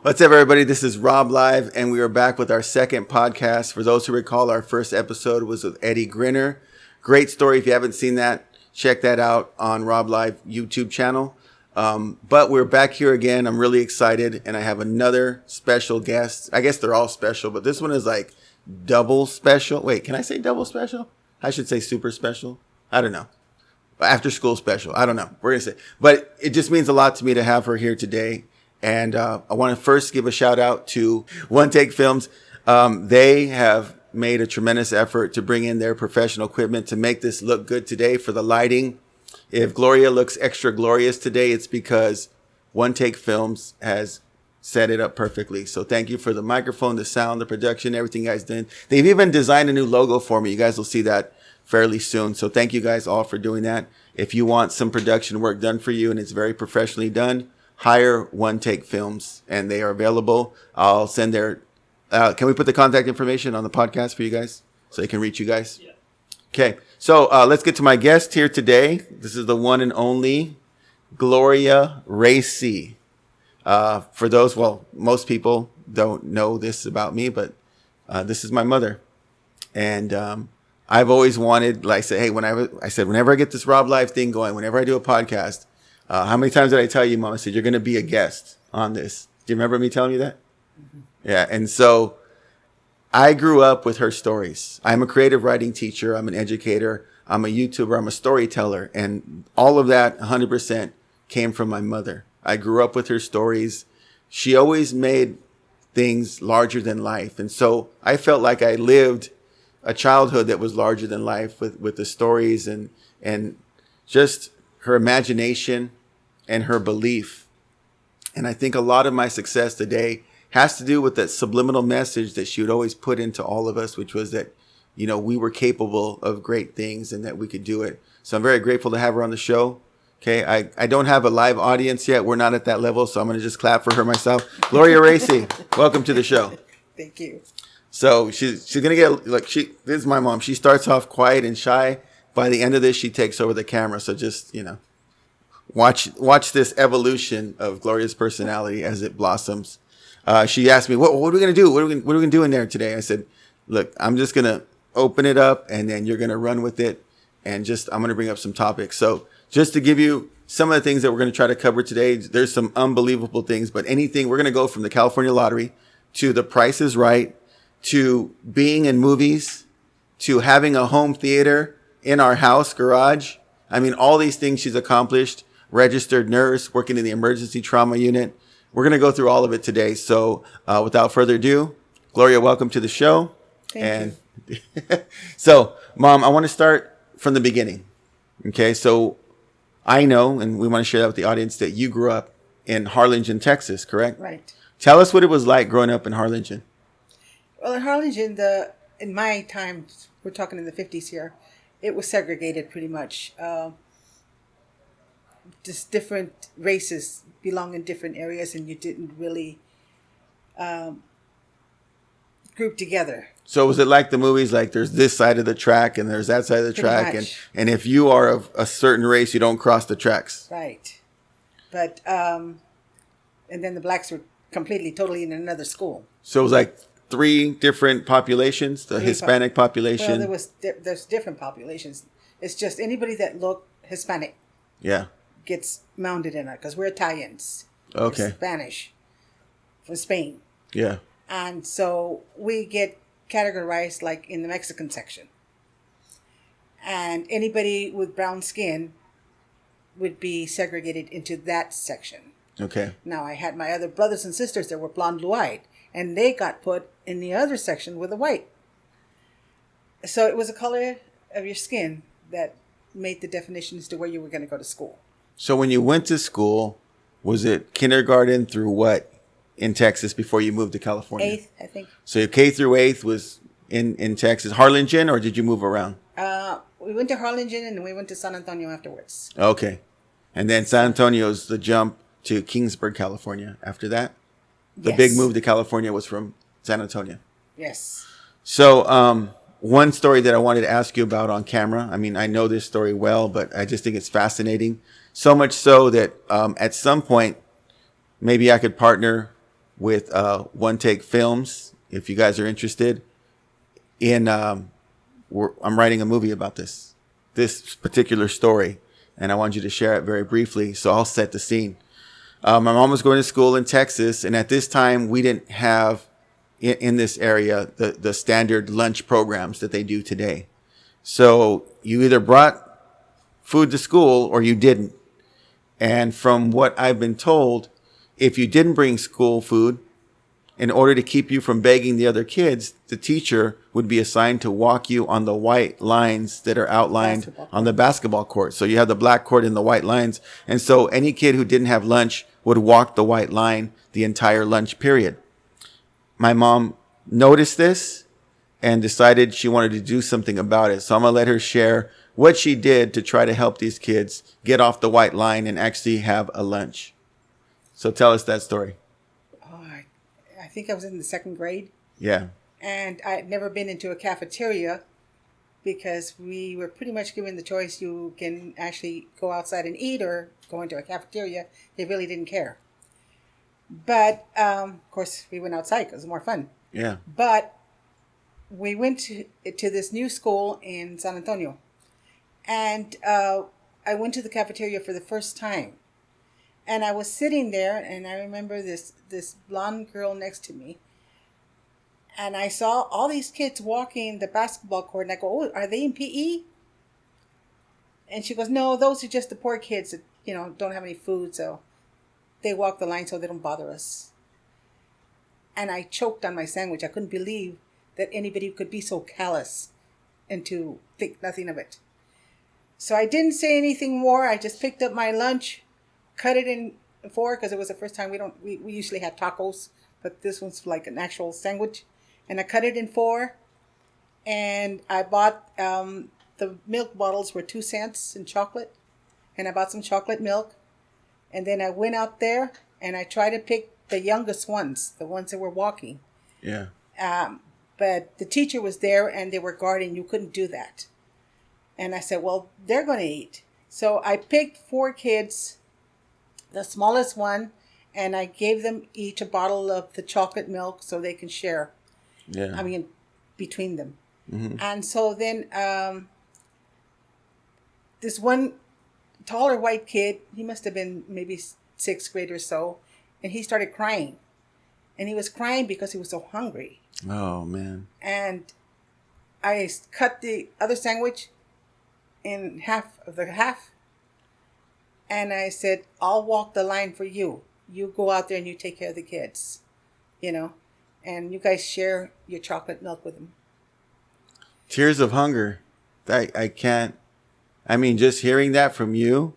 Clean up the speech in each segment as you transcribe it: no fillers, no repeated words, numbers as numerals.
What's up, everybody? This is Rob Live, and we are back with our second podcast. For those who recall, our first episode was with Eddie Grinner. Great story. If you haven't seen that, check that out on Rob Live YouTube channel. But we're back here again. I'm really excited, and I have another special guest. I guess they're all special, but this one is like double special. Wait, can I say double special? I should say super special. I don't know. After school special. I don't know. We're going to say. But it just means a lot to me to have her here today. And I want to first give a shout out to One Take Films. They have made a tremendous effort to bring in their professional equipment to make this look good today for the lighting. If Gloria looks extra glorious today, it's because One Take Films has set it up perfectly. So thank you for the microphone, the sound, the production, everything you guys did. They've even designed a new logo for me. You guys will see that fairly soon. So thank you guys all for doing that. If you want some production work done for you and it's very professionally done, hire One Take Films, and they are available. I'll send their, can we put the contact information on the podcast for you guys so they can reach you guys? Yeah. Okay. So let's get to my guest here today. This is the one and only Gloria Racy. For those, well, most people don't know this about me, but this is my mother. And I've always wanted, like I said, hey, whenever I get this Rob Live thing going, whenever I do a podcast, how many times did I tell you, Mom? I said, you're going to be a guest on this. Do you remember me telling you that? Mm-hmm. Yeah. And so I grew up with her stories. I'm a creative writing teacher. I'm an educator. I'm a YouTuber. I'm a storyteller. And all of that 100% came from my mother. I grew up with her stories. She always made things larger than life. And so I felt like I lived a childhood that was larger than life with the stories and just her imagination and her belief. And I think a lot of my success today has to do with that subliminal message that she would always put into all of us, which was that, you know, we were capable of great things and that we could do it. So I'm very grateful to have her on the show. Okay. I don't have a live audience yet. We're not at that level. So I'm going to just clap for her myself. Gloria Racy, welcome to the show. Thank you. So she's going to get like, this is my mom. She starts off quiet and shy. By the end of this, she takes over the camera. So just, you know, watch this evolution of Gloria's personality as it blossoms. She asked me, what are we going to do? What are we going to do in there today? I said, look, I'm just going to open it up and then you're going to run with it. And I'm going to bring up some topics. So just to give you some of the things that we're going to try to cover today, there's some unbelievable things, but anything, we're going to go from the California lottery to The Price is Right, to being in movies, to having a home theater in our house garage. I mean, all these things she's accomplished. Registered nurse, working in the emergency trauma unit. We're going to go through all of it today. So without further ado, Gloria, welcome to the show. Thank you. So, Mom, I want to start from the beginning. Okay, so I know, and we want to share that with the audience, that you grew up in Harlingen, Texas, correct? Right. Tell us what it was like growing up in Harlingen. Well, in Harlingen, in my time, we're talking in the 50s here, it was segregated pretty much. Just different races belong in different areas, and you didn't really group together. So was it like the movies, like there's this side of the track and there's that side of the track, and if you are of a certain race, you don't cross the tracks? Right. But and then the blacks were totally in another school. So it was like three different populations, the Hispanic population. Well, there's different populations. It's just anybody that looked Hispanic. Yeah. Gets mounted in it because we're Italians. Okay. We're Spanish from Spain. Yeah. And so we get categorized like in the Mexican section. And anybody with brown skin would be segregated into that section. Okay. Now, I had my other brothers and sisters that were blonde, blue-eyed, and they got put in the other section with the white. So it was the color of your skin that made the definition as to where you were going to go to school. So when you went to school, was it kindergarten through what in Texas before you moved to California? 8th, I think. So your K through 8th was in Texas, Harlingen, or did you move around? We went to Harlingen and we went to San Antonio afterwards. Okay. And then San Antonio's the jump to Kingsburg, California after that? The big move to California was from San Antonio. Yes. So one story that I wanted to ask you about on camera, I mean, I know this story well, but I just think it's fascinating. So much so that at some point, maybe I could partner with One Take Films. If you guys are interested in, I'm writing a movie about this particular story, and I want you to share it very briefly. So I'll set the scene. My mom was going to school in Texas, and at this time we didn't have in this area the standard lunch programs that they do today. So you either brought food to school or you didn't. And from what I've been told, if you didn't bring school food, in order to keep you from begging the other kids, the teacher would be assigned to walk you on the white lines that are outlined on the basketball court. So you have the black court and the white lines. And so any kid who didn't have lunch would walk the white line the entire lunch period. My mom noticed this and decided she wanted to do something about it. So I'm going to let her share what she did to try to help these kids get off the white line and actually have a lunch. So tell us that story. Oh, I think I was in the second grade. Yeah. And I had never been into a cafeteria because we were pretty much given the choice. You can actually go outside and eat or go into a cafeteria. They really didn't care. But, of course, we went outside because it was more fun. Yeah. But we went to this new school in San Antonio. And I went to the cafeteria for the first time. And I was sitting there, and I remember this blonde girl next to me. And I saw all these kids walking the basketball court, and I go, "Oh, are they in PE?" And she goes, "No, those are just the poor kids that, don't have any food, so they walk the line so they don't bother us." And I choked on my sandwich. I couldn't believe that anybody could be so callous and to think nothing of it. So I didn't say anything more. I just picked up my lunch, cut it in four because it was the first time we usually had tacos, but this one's like an actual sandwich. And I cut it in four, and I bought the milk bottles were 2 cents in chocolate, and I bought some chocolate milk. And then I went out there and I tried to pick the youngest ones, the ones that were walking. Yeah. But the teacher was there and they were guarding. You couldn't do that. And I said, well, they're going to eat. So I picked 4 kids, the smallest one, and I gave them each a bottle of the chocolate milk so they can share. Yeah. I mean, between them. Mm-hmm. And so then this one taller white kid, he must have been maybe 6th grade or so, and he started crying. And he was crying because he was so hungry. Oh, man. And I cut the other sandwich in half. And I said, I'll walk the line for you. You go out there and you take care of the kids, and you guys share your chocolate milk with them. Tears of hunger. I can't. I mean, just hearing that from you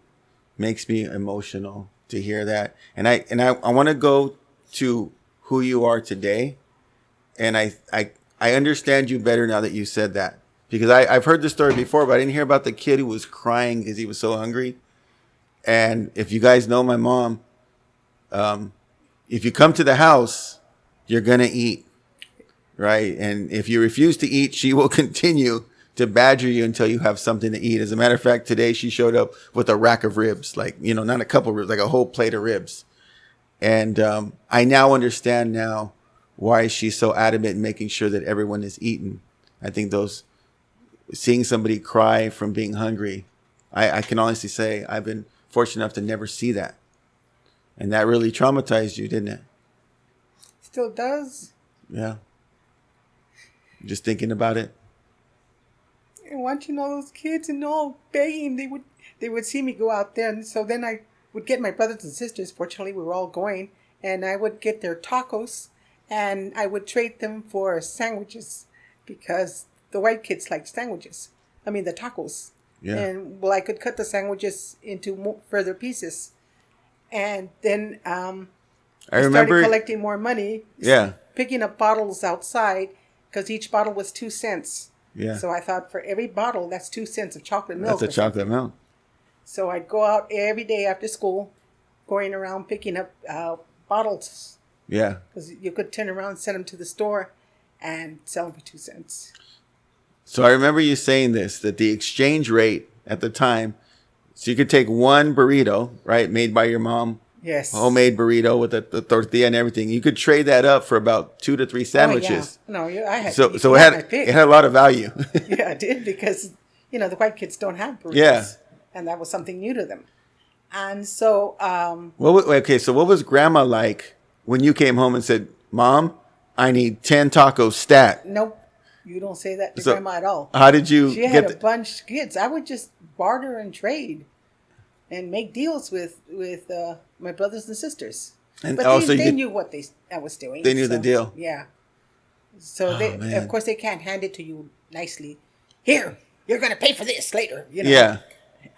makes me emotional to hear that. And I want to go to who you are today. And I understand you better now that you said that. Because I've heard this story before, but I didn't hear about the kid who was crying because he was so hungry. And if you guys know my mom, if you come to the house, you're going to eat, right? And if you refuse to eat, she will continue to badger you until you have something to eat. As a matter of fact, today she showed up with a rack of ribs, like, not a couple ribs, like a whole plate of ribs. And I now understand now why she's so adamant in making sure that everyone is eaten. I think seeing somebody cry from being hungry, I can honestly say I've been fortunate enough to never see that. And that really traumatized you, didn't it? Still does. Yeah. Just thinking about it. And watching all those kids and all begging, they would see me go out there. And so then I would get my brothers and sisters. Fortunately, we were all going. And I would get their tacos. And I would trade them for sandwiches. Because the white kids like sandwiches. I mean, the tacos. Yeah. And, I could cut the sandwiches into further pieces. And then I started collecting more money. Yeah. Picking up bottles outside. Because each bottle was 2 cents. Yeah. So I thought for every bottle, that's 2 cents of chocolate milk. That's a chocolate milk. So I'd go out every day after school, going around picking up bottles. Yeah. Because you could turn around and send them to the store and sell them for 2 cents. So I remember you saying this, that the exchange rate at the time, so you could take one burrito, right, made by your mom Yes. Homemade burrito with the tortilla and everything. You could trade that up for about 2 to 3 sandwiches. Oh, yeah. No, I had So you it had had my pick. it had a lot of value. Yeah, it did because the white kids don't have burritos. Yeah. And that was something new to them. And so So what was Grandma like when you came home and said, "Mom, I need 10 tacos stat"? nope, you don't say that to Grandma at all. How did you She had a bunch of kids. I would just barter and trade and make deals with my brothers and sisters. And But also they knew what I was doing. They knew the deal. Yeah. So man. of course, they can't hand it to you nicely. Here, you're going to pay for this later. Yeah.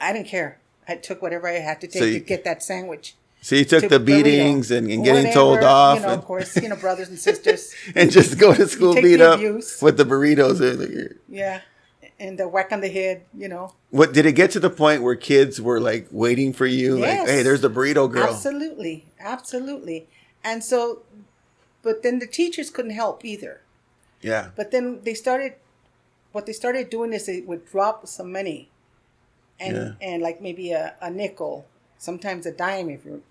I didn't care. I took whatever I had to take to get that sandwich. So you took the beatings and getting told Whatever, off. of course, brothers and sisters. And just go to school take beat the up abuse. with the burritos. Yeah. And the whack on the head, What did it get to the point where kids were like waiting for you? Yes. Like, hey, there's the burrito girl. Absolutely. Absolutely. And so, but then the teachers couldn't help either. Yeah. But then what they started doing is they would drop some money and like maybe a nickel, sometimes a dime if it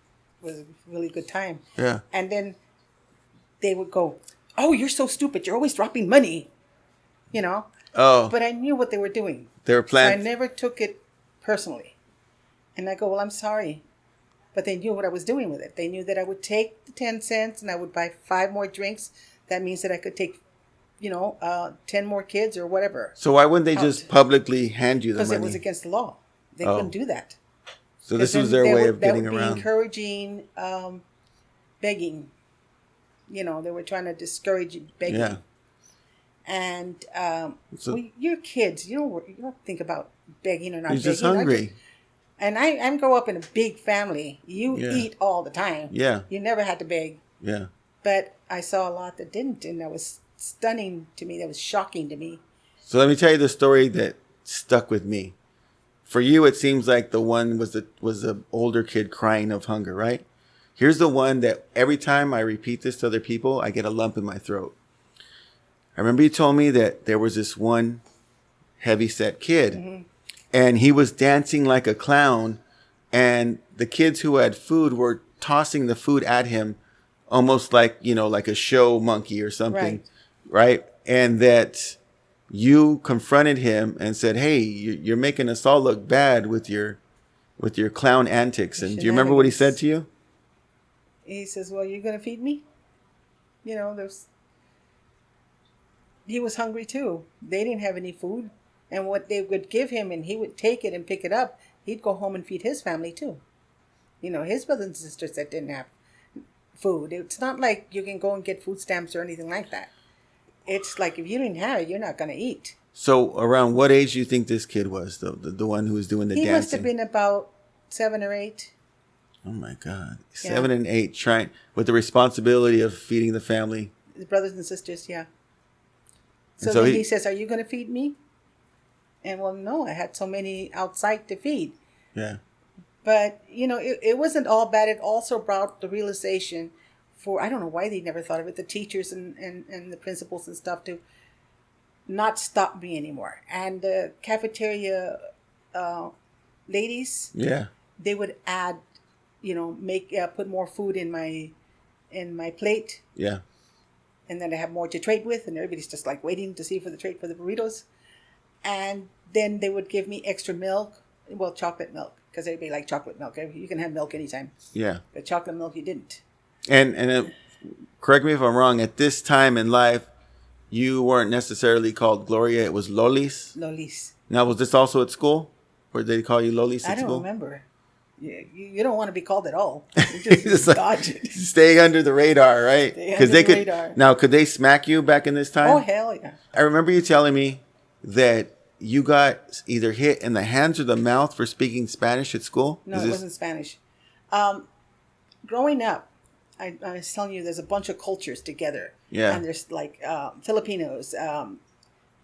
was a really good time. Yeah. And then they would go, "Oh, you're so stupid. You're always dropping money." Oh. But I knew what they were doing. They were So I planning. never took it personally. And I go, "Well, I'm sorry." But they knew what I was doing with it. They knew that I would take the 10 cents and I would buy 5 more drinks. That means that I could take 10 more kids or whatever. So why wouldn't they just publicly hand you the Because money? it was against the law. They couldn't do that. So this was their way of getting that would around. be encouraging begging. They were trying to discourage begging. Yeah. And you're kids. You don't think about begging or not You're begging. just hungry. And I grew up in a big family. You Yeah. eat all the time. Yeah. You never had to beg. Yeah. But I saw a lot that didn't, and that was stunning to me. That was shocking to me. So let me tell you the story that stuck with me. For you, it seems like the one was the older kid crying of hunger, right? Here's the one that every time I repeat this to other people, I get a lump in my throat. I remember you told me that there was this one heavy-set kid, and he was dancing like a clown, and the kids who had food were tossing the food at him almost like, like a show monkey or something, right? And that you confronted him and said, "Hey, you're making us all look bad with your clown antics." And do you remember what he said to you? He says, "Well, you're going to feed me?" He was hungry too. They didn't have any food. And what they would give him, and he would take it and pick it up, he'd go home and feed his family too. His brothers and sisters that didn't have food. It's not like you can go and get food stamps or anything like that. It's like if you didn't have it, you're not going to eat. So around what age do you think this kid was, the one who was doing the dancing? He must have been about 7 or 8. Oh my God. Yeah. 7 and 8, trying with the responsibility of feeding the family. His brothers and sisters, yeah. And So then he says, "Are you going to feed me?" And well, no, I had so many outside to feed. Yeah. But, it wasn't all bad. It also brought the realization I don't know why they never thought of it, the teachers and the principals and stuff, to not stop me anymore. And the cafeteria ladies, Yeah. they would add, put more food in my plate. Yeah. And then I have more to trade with, and everybody's just like waiting to see for the trade for the burritos. And then they would give me extra milk, well, chocolate milk, because everybody liked chocolate milk. You can have milk anytime. Yeah. But chocolate milk, you didn't. And correct me if I'm wrong, at this time in life, you weren't necessarily called Gloria. It was Lolis. Lolis. Now, was this also at school? Or did they call you Lolis at I don't school? remember. You don't want to be called at all. You just like, dodge it. stay under the radar, right? Stay under the radar. Now, could they smack you back in this time? Oh, hell yeah. I remember you telling me that you got either hit in the hands or the mouth for speaking Spanish at school. No, it wasn't Spanish. Growing up, I was telling you, there's a bunch of cultures together. Yeah. And there's like Filipinos,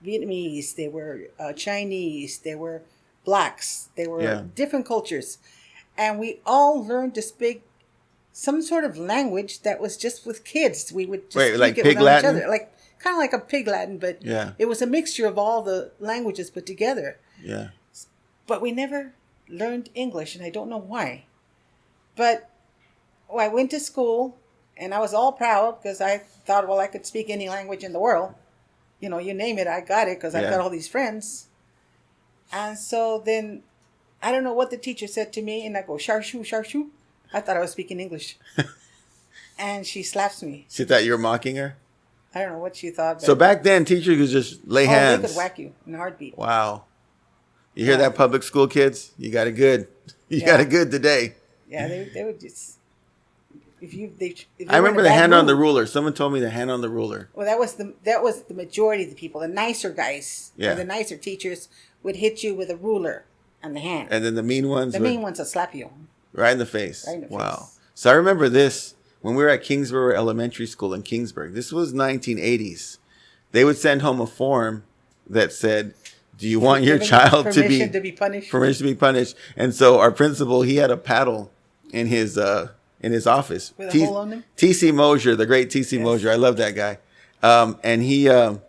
Vietnamese, they were Chinese, they were blacks, they were different cultures. And we all learned to speak some sort of language that was just with kids. We would just speak like it Pig with each Latin? other. Kind of like a Pig Latin, but it was a mixture of all the languages put together. Yeah. But we never learned English, and I don't know why. But I went to school, and I was all proud because I thought, well, I could speak any language in the world. You know, you name it, I got it because I got all these friends. And so then, I don't know what the teacher said to me, and I go, sharshu, sharshu. I thought I was speaking English. And she slaps me. She thought you were mocking her? I don't know what she thought. So back then, teachers could just lay hands. They could whack you in a heartbeat. Wow. You hear that, public school kids? You got it good. You got it good today. Yeah, they would just... If I remember the hand on the ruler. Someone told me the hand on the ruler. Well, that was the majority of the people. The nicer guys, or the nicer teachers, would hit you with a ruler on the hand. And then the mean ones would slap you. Right in the face. Right in the wow. face. So I remember this when we were at Kingsborough Elementary School in Kingsburg. This was 1980s. They would send home a form that said, do you want your child to be punished? Permission to be punished. And so our principal, he had a paddle in his office. With a hole on him? T.C. Mosier, the great T.C. Mosier. I love that guy. And he, and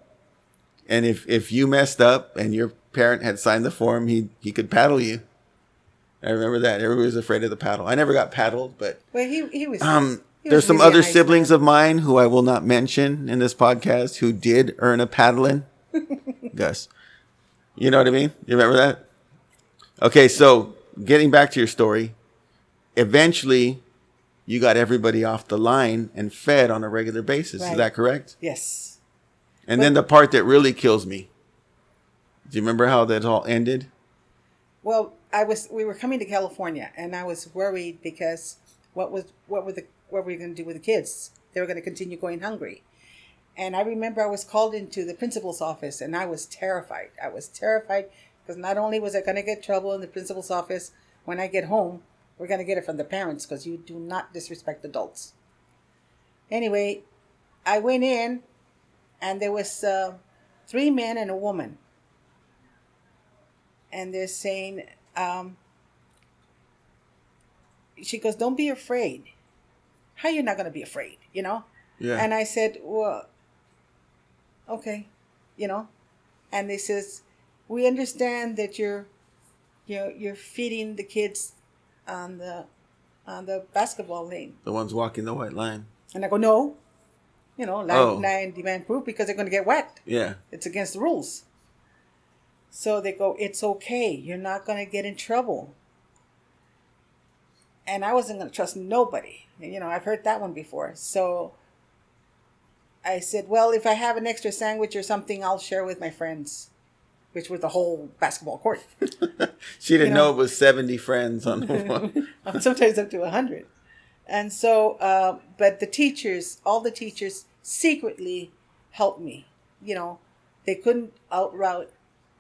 if you messed up and your parent had signed the form, he could paddle you. I remember that. Everybody was afraid of the paddle. I never got paddled, but well, he was. There's some other siblings of mine who I will not mention in this podcast who did earn a paddling. Gus, you know what I mean? You remember that? Okay, so getting back to your story, eventually you got everybody off the line and fed on a regular basis. Right. Is that correct? Yes. And then the part that really kills me. Do you remember how that all ended? Well, we were coming to California, and I was worried because what were we going to do with the kids? They were going to continue going hungry. And I remember I was called into the principal's office, and I was terrified. I was terrified because not only was I going to get trouble in the principal's office, when I get home, we're going to get it from the parents because you do not disrespect adults. Anyway, I went in, and there was 3 men and a woman. And they're saying, she goes, don't be afraid. How you not going to be afraid, you know? Yeah. And I said, well, okay, you know? And they says, we understand that you're feeding the kids on the basketball lane. The ones walking the white line. And I go, no. You know, line demand proof because they're going to get whacked. Yeah. It's against the rules. So they go, it's okay. You're not going to get in trouble. And I wasn't going to trust nobody. You know, I've heard that one before. So I said, well, if I have an extra sandwich or something, I'll share with my friends, which was the whole basketball court. She didn't know it was 70 friends on the one. Sometimes up to 100. And so, but all the teachers secretly helped me. You know, they couldn't outright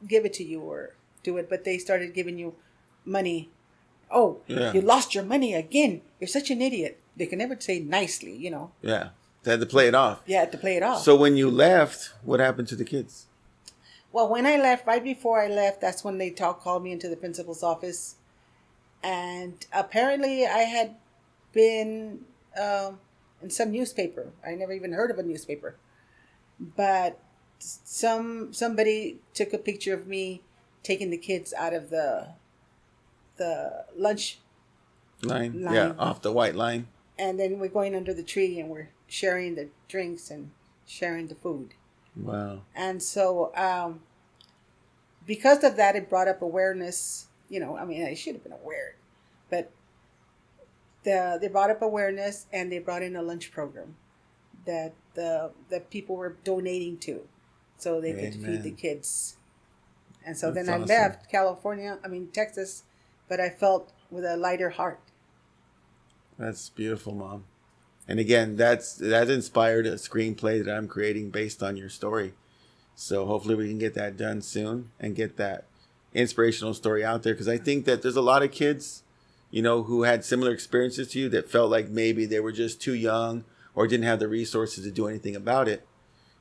give it to you or do it, but they started giving you money. Oh, you lost your money again. You're such an idiot. They can never say nicely, you know. Yeah. They had to play it off. Yeah, had to play it off. So when you left, what happened to the kids? Well, when I left, right before I left, that's when they called me into the principal's office. And apparently I had been in some newspaper. I never even heard of a newspaper. But somebody took a picture of me taking the kids out of the lunch line. Yeah, off the white line. And then we're going under the tree and we're sharing the drinks and sharing the food. Wow. And so because of that, it brought up awareness. You know, I mean, I should have been aware, but they brought up awareness, and they brought in a lunch program that the people were donating to, so they could feed the kids. And so then I left Texas, but I felt with a lighter heart. That's beautiful, Mom. And again, that inspired a screenplay that I'm creating based on your story. So hopefully we can get that done soon and get that inspirational story out there. Because I think that there's a lot of kids, you know, who had similar experiences to you that felt like maybe they were just too young or didn't have the resources to do anything about it.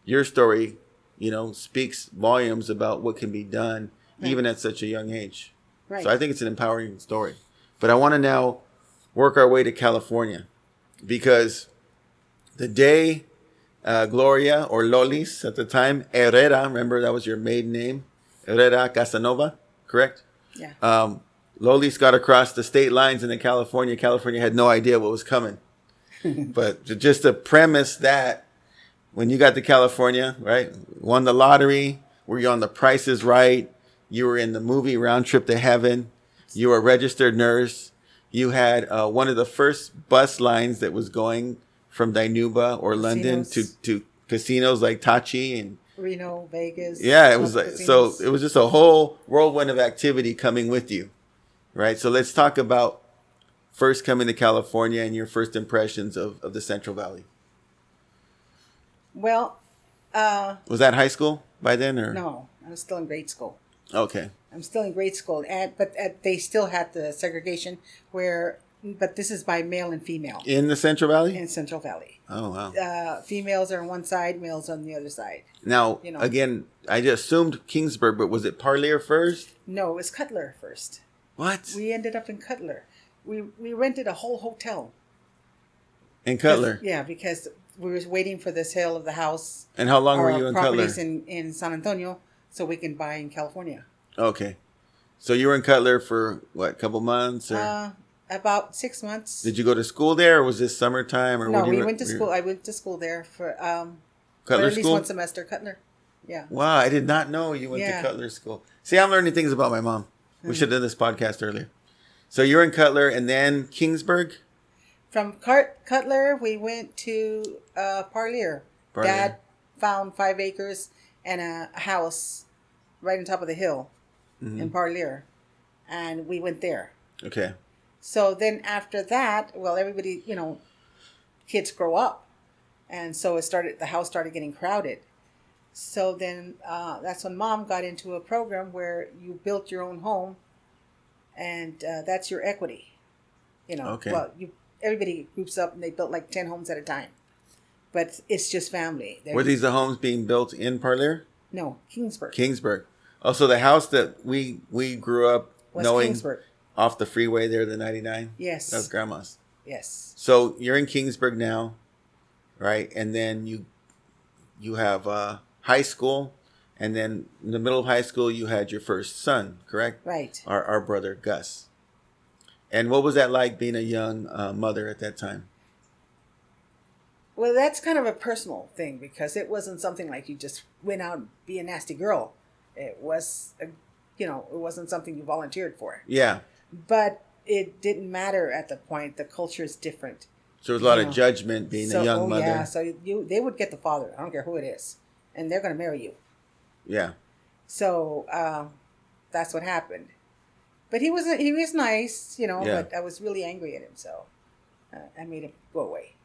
Your story, you know, speaks volumes about what can be done even at such a young age. Right. So I think it's an empowering story. But I want to now work our way to California, because the day Gloria, or Lolis at the time, Herrera, remember that was your maiden name, Herrera Casanova, correct? Yeah. Lolis got across the state lines into California. California had no idea what was coming. But just to premise that, when you got to California, right, won the lottery, were you on The Price is Right? You were in the movie Round Trip to Heaven. You were a registered nurse. You had one of the first bus lines that was going from Dinuba or London to casinos like Tachi and Reno, Vegas. Yeah, it was like, so it was just a whole whirlwind of activity coming with you, right? So let's talk about first coming to California and your first impressions of the Central Valley. Well, was that high school by then, or no? I was still in grade school. Okay. I'm still in grade school, but they still had the segregation but this is by male and female. In the Central Valley? In Central Valley. Oh, wow. Females are on one side, males on the other side. Now, again, I just assumed Kingsburg, but was it Parlier first? No, it was Cutler first. What? We ended up in Cutler. We rented a whole hotel. In Cutler? Yeah, because we were waiting for the sale of the house. And how long were you in Cutler? Properties in San Antonio, so we can buy in California. Okay. So you were in Cutler for, what, a couple months? Or? About 6 months. Did you go to school there, or was this summertime? Or no, we went to school. I went to school there for Cutler at least school? one semester. Cutler. Yeah. Wow, I did not know you went to Cutler school. See, I'm learning things about my mom. We should have done this podcast earlier. So you're in Cutler and then Kingsburg? From Cutler, we went to Parlier. Dad found 5 acres and a house right on top of the hill in Parlier. And we went there. Okay. So then after that, well, everybody, kids grow up. And so the house started getting crowded. So then that's when Mom got into a program where you built your own home, and that's your equity. Okay. Well, everybody groups up and they built like 10 homes at a time. But it's just family. Were these the homes being built in Parlier? No, Kingsburg. Kingsburg. Also, the house that we grew up knowing Kingsburg. Off the freeway there, the 99? Yes. That was Grandma's. Yes. So you're in Kingsburg now, right? And then you have high school, and then in the middle of high school, you had your first son, correct? Right. Our brother, Gus. And what was that like being a young mother at that time? Well, that's kind of a personal thing because it wasn't something like you just went out and be a nasty girl. It was, it wasn't something you volunteered for. Yeah. But it didn't matter at the point. The culture is different. So there was a lot of judgment being a young mother. Yeah, so they would get the father. I don't care who it is. And they're going to marry you. Yeah. So that's what happened. But he was nice, but I was really angry at him. So I made him go away.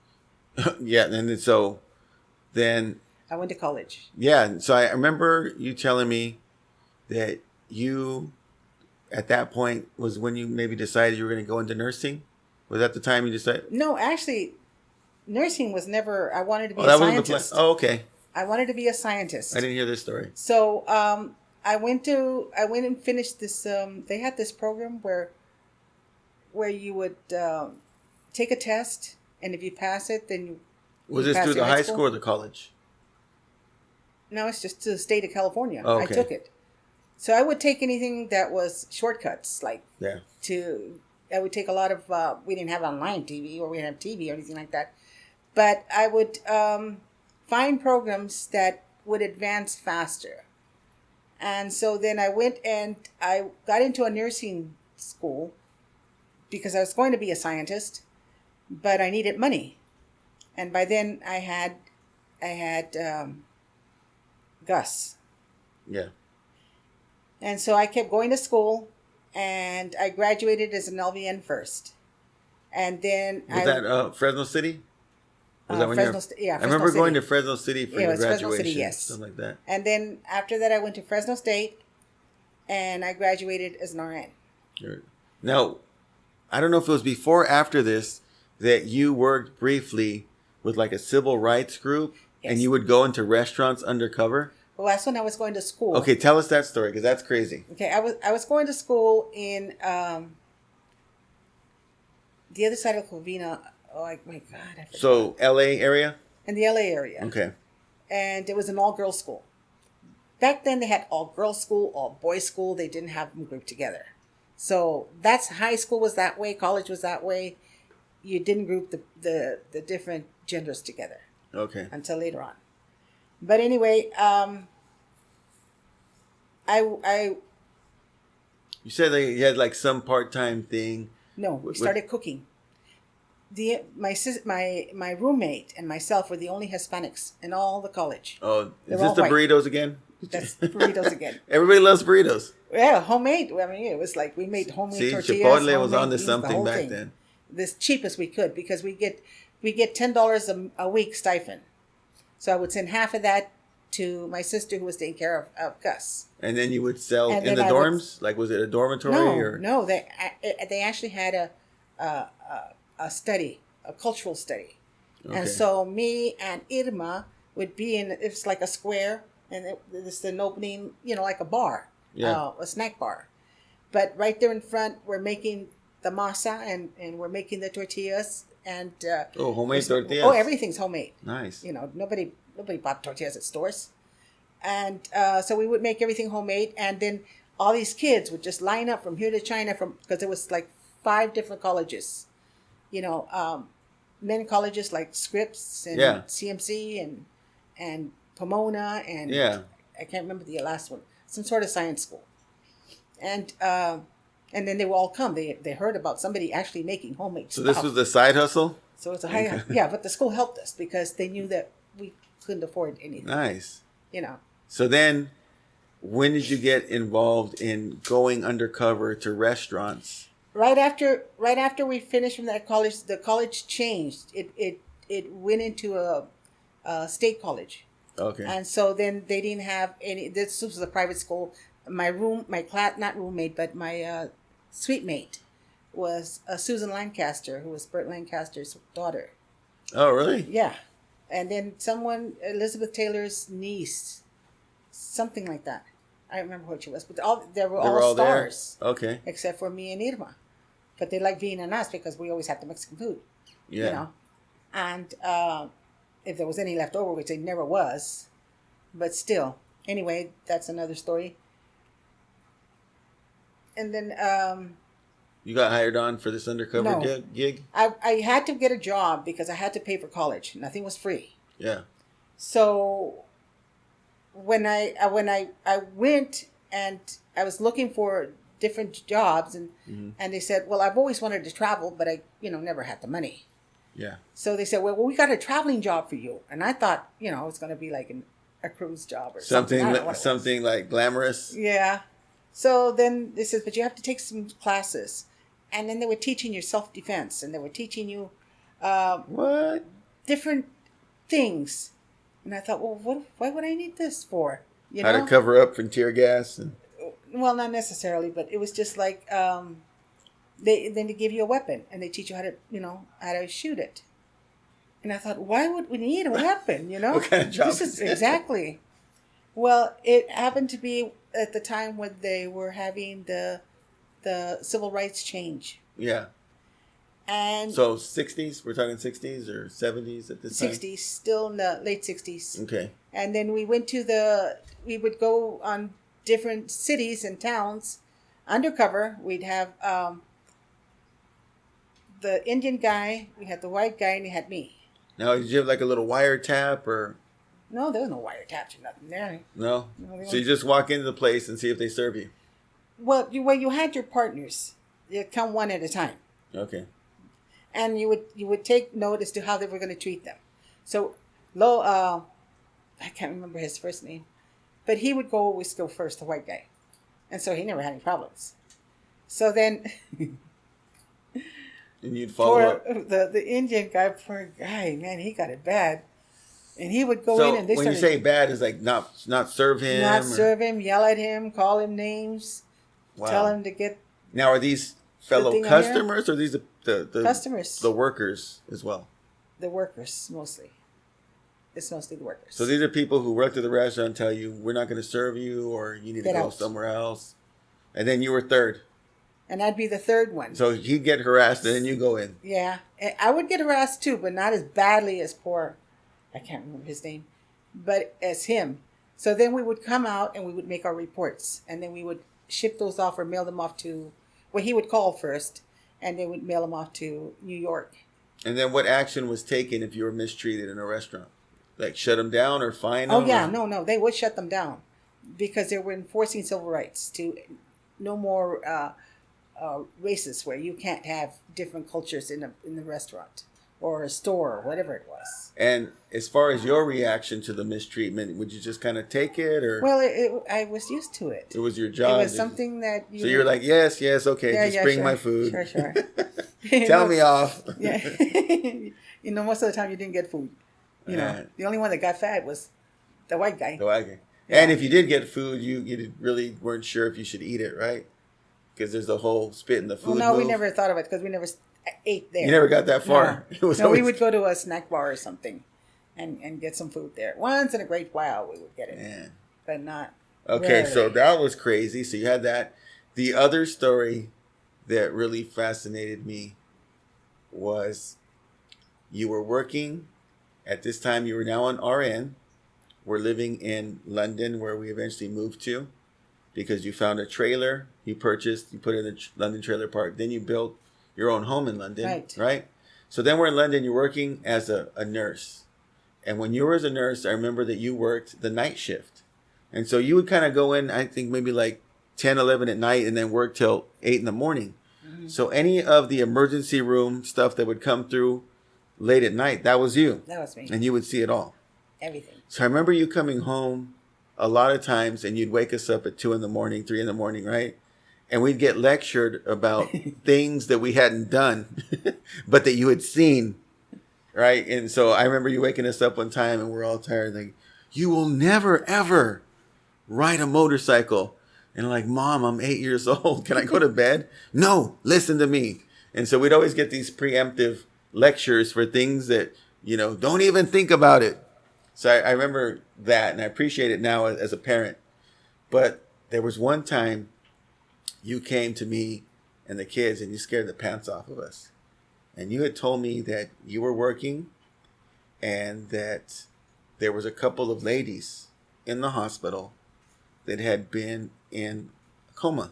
Yeah. And so then I went to college. Yeah. So I remember you telling me that you, at that point, was when you maybe decided you were going to go into nursing? Was that the time you decided? No, actually, nursing was never. I wanted to be a scientist. Oh, okay. I wanted to be a scientist. I didn't hear this story. So I went and finished this. They had this program where you would take a test, and if you pass it, then you. Was this through the high school or the college? No, it's just to the state of California. Oh, okay. I took it. So I would take anything that was shortcuts, like I would take a lot of, we didn't have online TV or we didn't have TV or anything like that. But I would find programs that would advance faster. And so then I went and I got into a nursing school because I was going to be a scientist, but I needed money. And by then I had Gus. Yeah. And so I kept going to school, and I graduated as an LVN first. And then was that Fresno City? Was that when Fresno I remember going to Fresno City for your graduation. Fresno City, yes. Something like that. And then after that, I went to Fresno State, and I graduated as an RN. Now, I don't know if it was before or after this that you worked briefly with like a civil rights group, and you would go into restaurants undercover. Well, that's when I was going to school. Okay, tell us that story because that's crazy. Okay, I was going to school in the other side of Covina. Oh my God! So L.A. area. In the L.A. area. Okay. And it was an all-girls school. Back then, they had all-girls school, all-boys school. They didn't have them grouped together. So that's high school was that way, college was that way. You didn't group the different genders together Okay. until later on. But anyway, I You said that you had like some part-time thing. no, we started cooking. My roommate and myself were the only Hispanics in all the college. Oh, They is were this all the white. burritos again? That's burritos again. Everybody loves burritos. Yeah, homemade. I mean, it was like we made homemade See, tortillas. Chipotle was homemade onto beans, the something whole back thing. then. As cheap as we could because we get $10 a week stipend. So I would send half of that to my sister who was taking care of Gus. And then you would sell And in the then I would- dorms? Like, was it a dormitory? No, or? no, they actually had a study, a cultural study, Okay. and so me and Irma would be in. It's like a square, and it's an opening, like a bar, Yeah. a snack bar. But right there in front, we're making the masa and we're making the tortillas and Oh, homemade tortillas. oh, everything's homemade. Nice. Nobody bought tortillas at stores. And so we would make everything homemade, and then all these kids would just line up from here to China because it was like 5 different colleges, men colleges like Scripps and Yeah. CMC and Pomona and Yeah. I can't remember the last one, some sort of science school, and then they would all come. They heard about somebody actually making homemade So stuff. this was the side hustle? So it's a high, yeah. But the school helped us because they knew that we couldn't afford anything. Nice. You know. So then, when did you get involved in going undercover to restaurants? Right after we finished from that college, the college changed. It went into a state college, Okay. and so then they didn't have any. This was a private school. My class, not roommate, but my suite mate was Susan Lancaster, who was Burt Lancaster's daughter. Oh, really? Yeah, and then Elizabeth Taylor's niece, something like that. I don't remember what she was, but they were all stars. There? Okay. Except for me and Irma. But they liked being in us because we always had the Mexican food. Yeah. And if there was any left over, which there never was, but still. Anyway, that's another story. And then You got hired on for this undercover No. gig? I had to get a job because I had to pay for college. Nothing was free. Yeah. So when I went and I was looking for different jobs and they said, well, I've always wanted to travel, but I never had the money. Yeah. So they said, well, we got a traveling job for you. And I thought, it was going to be like a cruise job or something. I don't know what it was. Something like glamorous. Yeah. So then they said, but you have to take some classes. And then they were teaching you self-defense and they were teaching you What? different things. And I thought, well, why would I need this for? How to cover up from tear gas and Well, not necessarily, but it was just like they give you a weapon and they teach you how to shoot it. And I thought, why would we need a weapon? What kind of job This is is it? exactly. Well, it happened to be at the time when they were having the civil rights change, yeah. and So 60s? We're talking 60s or 70s at this time? 60s, still in the late 60s. Okay. And then we would go on different cities and towns undercover. We'd have the Indian guy, we had the white guy, and he had me. Now, did you have like a little wiretap or No, there was no wiretaps or nothing there. no? No, they So you just walk into the place and see if they serve you. Well, you had your partners. You'd come one at a time. Okay. And you would take note as to how they were going to treat them. So, I can't remember his first name, but he would always go first, the white guy, and so he never had any problems. So then, And you'd follow up. the Indian guy, poor guy, man, he got it bad, and he would go So in and they when you started say bad, is like not serve him. not or- serve him, yell at him, call him names, Wow. tell him to get Now, are these fellow thing on here? customers or are these the customers, the workers as well? the workers mostly. It's mostly the workers. So these are people who work at the restaurant and tell you, we're not going to serve you or you need to Get go out. somewhere else. And then you were third. And I'd be the third one. So he'd get harassed and then you go in. Yeah, and I would get harassed too, but not as badly as I can't remember his name, but as him. So then we would come out and we would make our reports, and then we would ship those off or mail them off to Well, he would call first, and they would mail him off to New York. And then what action was taken if you were mistreated in a restaurant? Like shut them down or fine them? Oh yeah, or... no, they would shut them down because they were enforcing civil rights to no more races where you can't have different cultures in the restaurant or a store or whatever it was. And as far as your reaction to the mistreatment, would you just kind of take it, or? Well, I was used to it. It was your job. It was something that you. So you're like, yes, okay, yeah, just bring sure, my food. Sure. Tell me off. Yeah. Most of the time you didn't get food. The only one that got fat was the white guy. The white guy. Yeah. And if you did get food, you really weren't sure if you should eat it, right? Because there's the whole spit in the food. Well, no, move. we never thought of it because we never ate there. You never got that far. No, we would go to a snack bar or something and get some food there. Once in a great while we would get it. Man. But not Okay, rarely. so that was crazy. So you had that. The other story that really fascinated me was you were working at this time. You were now on RN. We're living in London, where we eventually moved to, because you found a trailer you purchased. You put it in the London trailer park. Then you built your own home in London, right? So then we're in London. You're working as a nurse. And when you were as a nurse, I remember that you worked the night shift. And so you would kind of go in, I think maybe like 10, 11 at night, and then work till 8 in the morning. Mm-hmm. So any of the emergency room stuff that would come through late at night, that was you. That was me. And you would see it all. Everything. So I remember you coming home a lot of times, and you'd wake us up at 2 in the morning, 3 in the morning, right? And we'd get lectured about things that we hadn't done, but that you had seen, right? And so I remember you waking us up one time, and we're all tired, like, you will never, ever ride a motorcycle. And I'm like, Mom, I'm 8 years old. Can I go to bed? No, listen to me. And so we'd always get these preemptive lectures for things that, don't even think about it. So I remember that, and I appreciate it now as a parent. But there was one time you came to me and the kids, and you scared the pants off of us. And you had told me that you were working and that there was a couple of ladies in the hospital that had been in a coma.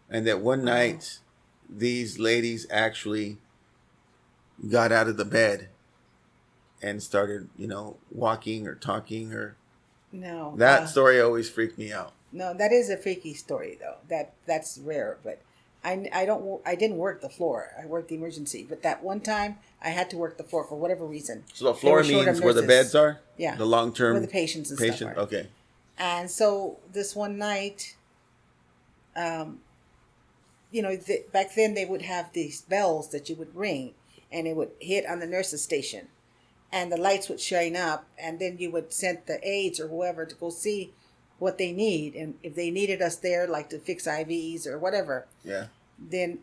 And that one night, these ladies actually got out of the bed and started, walking or talking or... No. That story always freaked me out. No, that is a freaky story, though. That's rare, but I didn't work the floor. I worked the emergency. But that one time, I had to work the floor for whatever reason. So the floor means where the beds are? Yeah. The long-term... Where the patients and stuff are. Okay. And so this one night, back then they would have these bells that you would ring, and it would hit on the nurse's station. And the lights would shine up, and then you would send the aides or whoever to go see what they need. And if they needed us there, like to fix IVs or whatever, then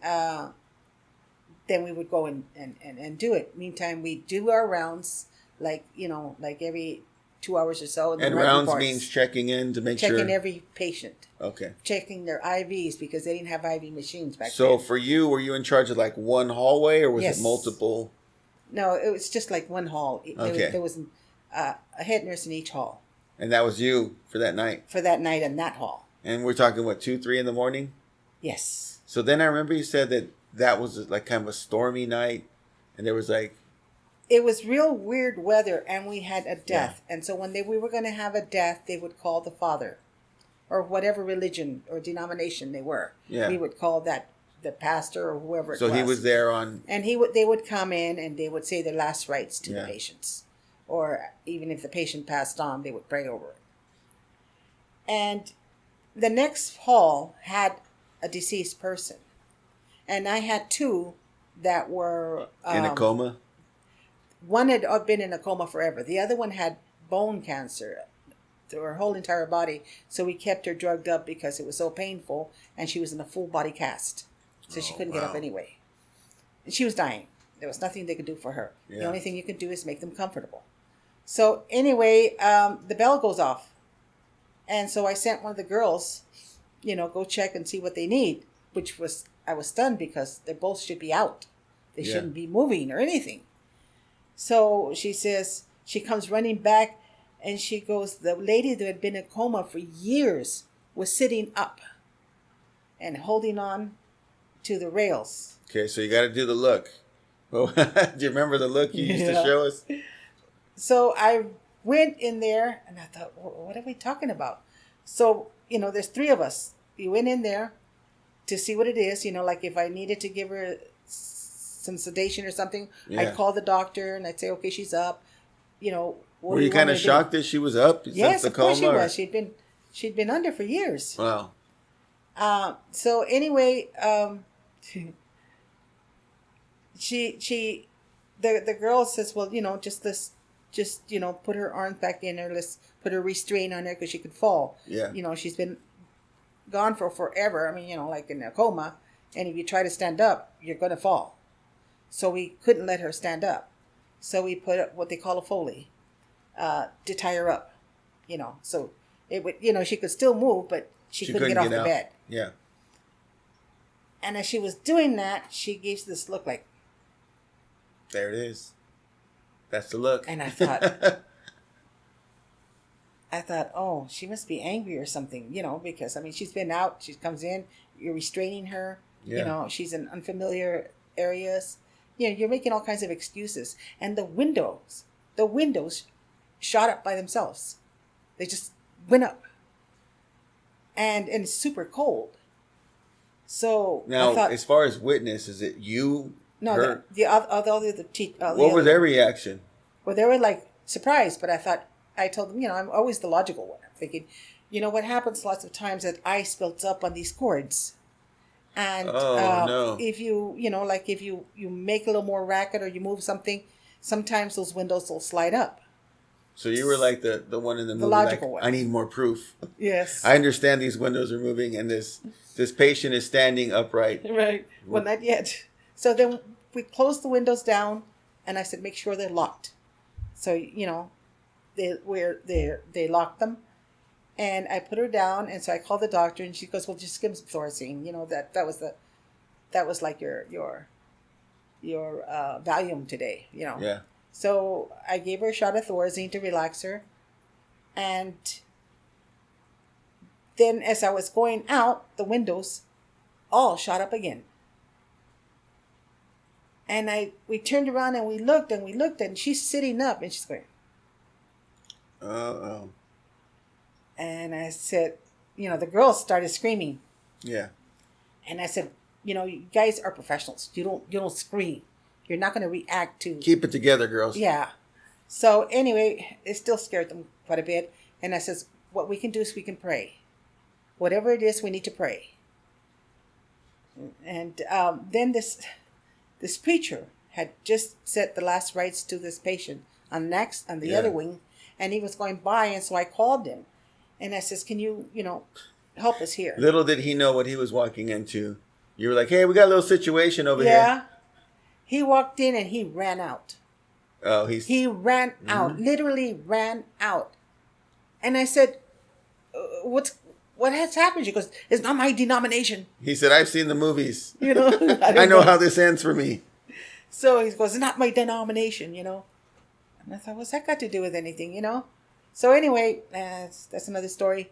we would go and do it. Meantime, we do our rounds, like every 2 hours or so. And rounds means checking in to make sure. Checking every patient. Okay. Checking their IVs because they didn't have IV machines back then. So for you, were you in charge of like one hallway, or was Yes. it multiple? No, it was just like one hall. Okay. There was a head nurse in each hall. And that was you for that night? For that night in that hall. And we're talking, 2, 3 in the morning? Yes. So then I remember you said that was like kind of a stormy night, and there was like... It was real weird weather, and we had a death. Yeah. And so when we were going to have a death, they would call the father, or whatever religion or denomination they were. Yeah. We would call that the pastor or whoever it was. So he was there on... And they would come in, and they would say their last rites to the patients. Or even if the patient passed on, they would pray over it. And the next hall had a deceased person. And I had two that were... in a coma? One had been in a coma forever. The other one had bone cancer to her whole entire body. So we kept her drugged up because it was so painful. And she was in a full body cast. So she couldn't get up anyway. And she was dying. There was nothing they could do for her. Yeah. The only thing you could do is make them comfortable. So anyway, the bell goes off. And so I sent one of the girls, go check and see what they need. I was stunned because they both should be out. They shouldn't be moving or anything. So she says, she comes running back and she goes, the lady that had been in a coma for years was sitting up. and holding on to the rails. Okay, so you got to do the look. Oh, do you remember the look you used to show us? So I went in there and I thought, what are we talking about? So, there's three of us. We went in there to see what it is. Like if I needed to give her some sedation or something, I'd call the doctor and I'd say, okay, she's up. Were you kind of shocked that she was up? Yes, of course she was. She'd been under for years. Wow. So anyway, the girl says, well, just put her arms back in her. Let's put a restraint on her because she could fall. Yeah. She's been gone for forever. I mean, like in a coma. And if you try to stand up, you're going to fall. So we couldn't let her stand up. So we put up what they call a Foley to tie her up. So it would, she could still move, but she couldn't get off the bed. Yeah. And as she was doing that, she gave this look like, there it is. That's the look. And I thought, oh, she must be angry or something, because, she's been out. She comes in. You're restraining her. Yeah. She's in unfamiliar areas. You're making all kinds of excuses. And the windows shot up by themselves. They just went up. And it's super cold. So now, I thought, as far as witness, is it you? No, her? What was their reaction? Well, they were like surprised, but I told them, I'm always the logical one. I'm thinking, what happens lots of times that ice builds up on these cords. And no. if you, if you make a little more racket or you move something, sometimes those windows will slide up. So you were like the one in the movie, logical one. I need more proof. Yes. I understand these windows are moving and this patient is standing upright. Right. Well, not yet. So then we closed the windows down and I said, make sure they're locked. So, they locked them. And I put her down, and so I called the doctor, and she goes, "Well, just give him some Thorazine. That was like your Valium today. Yeah. So I gave her a shot of Thorazine to relax her, and then as I was going out, the windows all shot up again. And we turned around and we looked, and she's sitting up, and she's going, Uh-oh. And I said, the girls started screaming. Yeah. And I said, you guys are professionals. You don't scream. You're not going to react to. Keep it together, girls. Yeah. So anyway, it still scared them quite a bit. And I says, what we can do is we can pray. Whatever it is, we need to pray. And then this preacher had just said the last rites to this patient on the other wing, and he was going by, and so I called him. And I says, can you, help us here? Little did he know what he was walking into. You were like, hey, we got a little situation over here. Yeah. He walked in and he ran out. Oh, he ran out, literally ran out. And I said, what has happened? She goes, it's not my denomination. He said, I've seen the movies. I know how this ends for me. So he goes, it's not my denomination, And I thought, what's that got to do with anything, So anyway, that's another story.